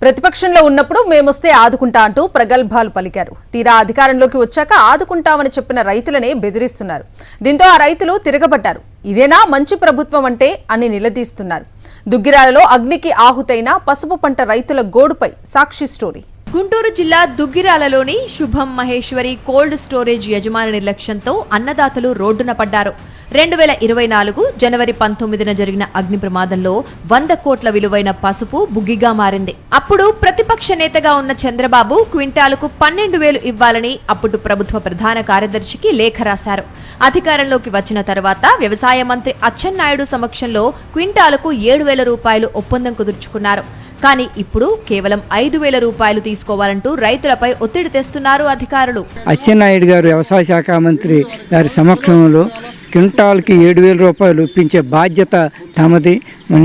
ప్రతిపక్షంలో ఉన్నప్పుడు మేమొస్తే ఆదుకుంటా అంటూ ప్రగల్భాలు పలికారు. తీరా అధికారంలోకి వచ్చాక ఆదుకుంటామని చెప్పిన రైతులనే బెదిరిస్తున్నారు. దీంతో ఆ రైతులు తిరగబడ్డారు. ఇదేనా మంచి ప్రభుత్వం అంటే అని నిలదీస్తున్నారు. దుగ్గిరాలలో అగ్నికి ఆహుతైన పసుపు పంట రైతుల గోడుపై సాక్షి స్టోరీ. గుంటూరు జిల్లా దుగ్గిరాలలోని శుభం మహేశ్వరి కోల్డ్ స్టోరేజ్ యజమాని నిర్లక్ష్యంతో అన్నదాతలు రోడ్డున పడ్డారు. 2024 జనవరి 19న జరిగిన అగ్ని ప్రమాదంలో 100 కోట్ల విలువైన పసుపు బుగ్గిగా మారింది. అప్పుడు ప్రతిపక్ష నేతగా ఉన్న చంద్రబాబు క్వింటాలకు 12,000 ఇవ్వాలని అప్పుడు ప్రభుత్వ ప్రధాన కార్యదర్శికి లేఖ రాశారు. అధికారంలోకి వచ్చిన తర్వాత వ్యవసాయ మంత్రి అచ్చెన్నాయుడు సమక్షంలో క్వింటాలకు 7,000 రూపాయలు ఒప్పందం కుదుర్చుకున్నారు. కానీ ఇప్పుడు కేవలం 5,000 రూపాయలు తీసుకోవాలంటూ రైతులపై ఒత్తిడి తెస్తున్నారు అధికారులు. అచ్చెన్నాయుడు గారు వ్యవసాయ శాఖ మంత్రి గారి సమక్షంలో క్వింటాల్కి 7,000 రూపాయలు ఇప్పించే బాధ్యత తమది.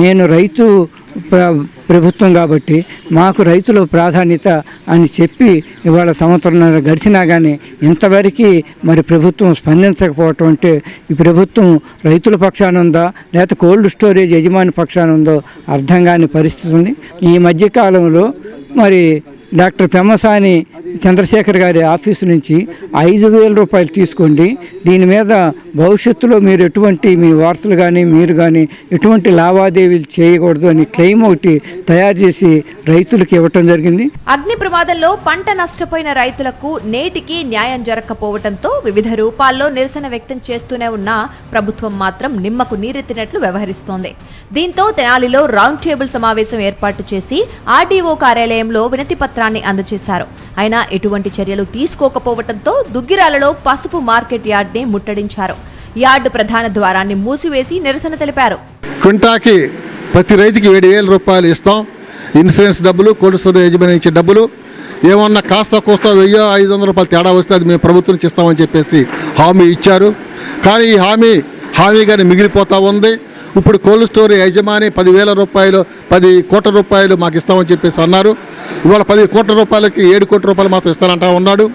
నేను రైతు ప్రభుత్వం కాబట్టి మాకు రైతుల ప్రాధాన్యత అని చెప్పి ఇవాళ సంవత్సరం గడిచినా కానీ ఇంతవరకు మరి ప్రభుత్వం స్పందించకపోవటం అంటే ఈ ప్రభుత్వం రైతుల పక్షాన ఉందా లేకపోతే కోల్డ్ స్టోరేజ్ యజమాని పక్షాన ఉందో అర్థం కాని పరిస్థితి ఉంది. ఈ మధ్యకాలంలో మరి డాక్టర్ పెమ్మసాని చంద్రశేఖర్ గారి ఆఫీసు నుంచి 5,000 రూపాయలు తీసుకోండి, దీని మీద భవిష్యత్తులో మీరు ఎటువంటి మీ వార్తలు కానీ మీరు కానీ ఎటువంటి లావాదేవీలు చేయకూడదు అని క్లెయిమ్ ఒకటి తయారు చేసి రైతులకు ఇవ్వటం జరిగింది. అగ్ని ప్రమాదంలో పంట నష్టపోయిన రైతులకు నేటికి న్యాయం జరగకపోవడంతో వివిధ రూపాల్లో నిరసన వ్యక్తం చేస్తూనే ఉన్న ప్రభుత్వం మాత్రం నిమ్మకు నీరెత్తినట్లు వ్యవహరిస్తోంది. దీంతో తెనాలిలో రౌండ్ టేబుల్ సమావేశం ఏర్పాటు చేసి ఆర్డీఓ కార్యాలయంలో వినతి పత్రాన్ని అందజేశారు. అయినా ఎటువంటి చర్యలు తీసుకోకపోవడంతో దుగ్గిరాలలో పసుపు మార్కెట్ యార్డ్ ని ముట్టడించారు. యార్డు ప్రధాన ద్వారాన్ని మూసివేసి నిరసన తెలిపారు. క్వింటాకి ప్రతి రైతుకి 7,000 రూపాయలు ఇస్తాం. ఇన్సూరెన్స్ డబ్బులు, కోల్డ్ స్టోరేజ్ యజమాని ఇచ్చే డబ్బులు ఏమన్నా కాస్త కోస్తా 1,500 రూపాయలు తేడా వస్తే అది మేము ప్రభుత్వం ఇస్తామని చెప్పేసి హామీ ఇచ్చారు. కానీ ఈ హామీగానే మిగిలిపోతూ ఉంది. ఇప్పుడు కోల్డ్ స్టోరేజ్ యజమాని 10,000 రూపాయలు 10 కోట్ల రూపాయలు మాకు ఇస్తామని చెప్పేసి అన్నారు. ఇవాళ 10 కోట్ల రూపాయలకి 7 కోట్ల రూపాయలు మాత్రం ఇస్తానంటా ఉన్నాడు.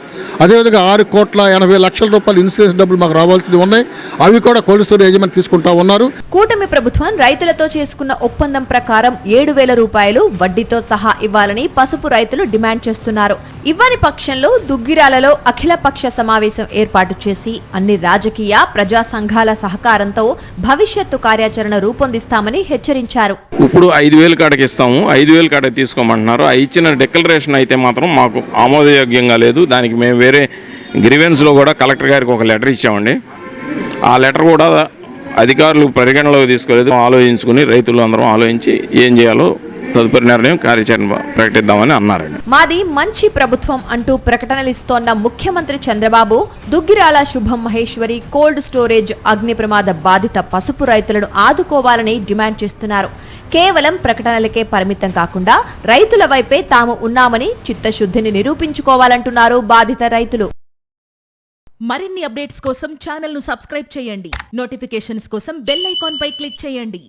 అదేవిధంగా 6,80,00,000 రూపాయలు ఇన్సూరెన్స్ డబ్బులు మాకు రావాల్సినవి ఉన్నాయి. అవి కూడా కోల్డ్ స్టోరేజ్ యజమాని తీసుకుంటా ఉన్నారు. కూటమి ప్రభుత్వం రైతులతో చేసుకున్న ఒప్పందం ప్రకారం 7,000 రూపాయలు వడ్డీతో సహా ఇవ్వాలని పసుపు రైతులు డిమాండ్ చేస్తున్నారు. ఇవ్వని పక్షంలో దుగ్గిరాలలో అఖిలపక్ష సమావేశం ఏర్పాటు చేసి అన్ని రాజకీయ ప్రజా సంఘాల సహకారంతో భవిష్యత్తు కార్యాచరణ రూపొందిస్తామని హెచ్చరించారు. ఇప్పుడు 5,000 కాడకి ఇస్తాము, 5,000 కాడకి తీసుకోమంటున్నారు. ఆ ఇచ్చిన డిక్లరేషన్ అయితే మాత్రం మాకు ఆమోదయోగ్యంగా లేదు. దానికి మేము వేరే గ్రీవెన్స్లో కూడా కలెక్టర్ గారికి ఒక లెటర్ ఇచ్చామండి. ఆ లెటర్ కూడా అధికారులు పరిగణలోకి తీసుకోలేదు. ఆలోచించుకుని రైతులు అందరం ఆలోచించి ఏం చేయాలో తదుపరి నిర్ణయం కార్యాచరణ ప్రకటిద్దామని అన్నారండి. మాది మంచి ప్రభుత్వం అంటూ ప్రకటనలిస్తోన్న ముఖ్యమంత్రి చంద్రబాబు దుగ్గిరాల శుభం మహేశ్వరి కోల్డ్ స్టోరేజ్ అగ్ని ప్రమాద బాధిత పసుపు రైతులను ఆదుకోవాలని డిమాండ్ చేస్తున్నారు. కేవలం ప్రకటనలకే పరిమితం కాకుండా రైతుల వైపే తాము ఉన్నామని చిత్తశుద్ధిని నిరూపించుకోవాలంటున్నారు బాధిత రైతులు. మరిన్ని అప్డేట్స్ కోసం ఛానల్ ను సబ్స్క్రైబ్ చేయండి. నోటిఫికేషన్స్ కోసం బెల్ ఐకాన్ పై క్లిక్ చేయండి.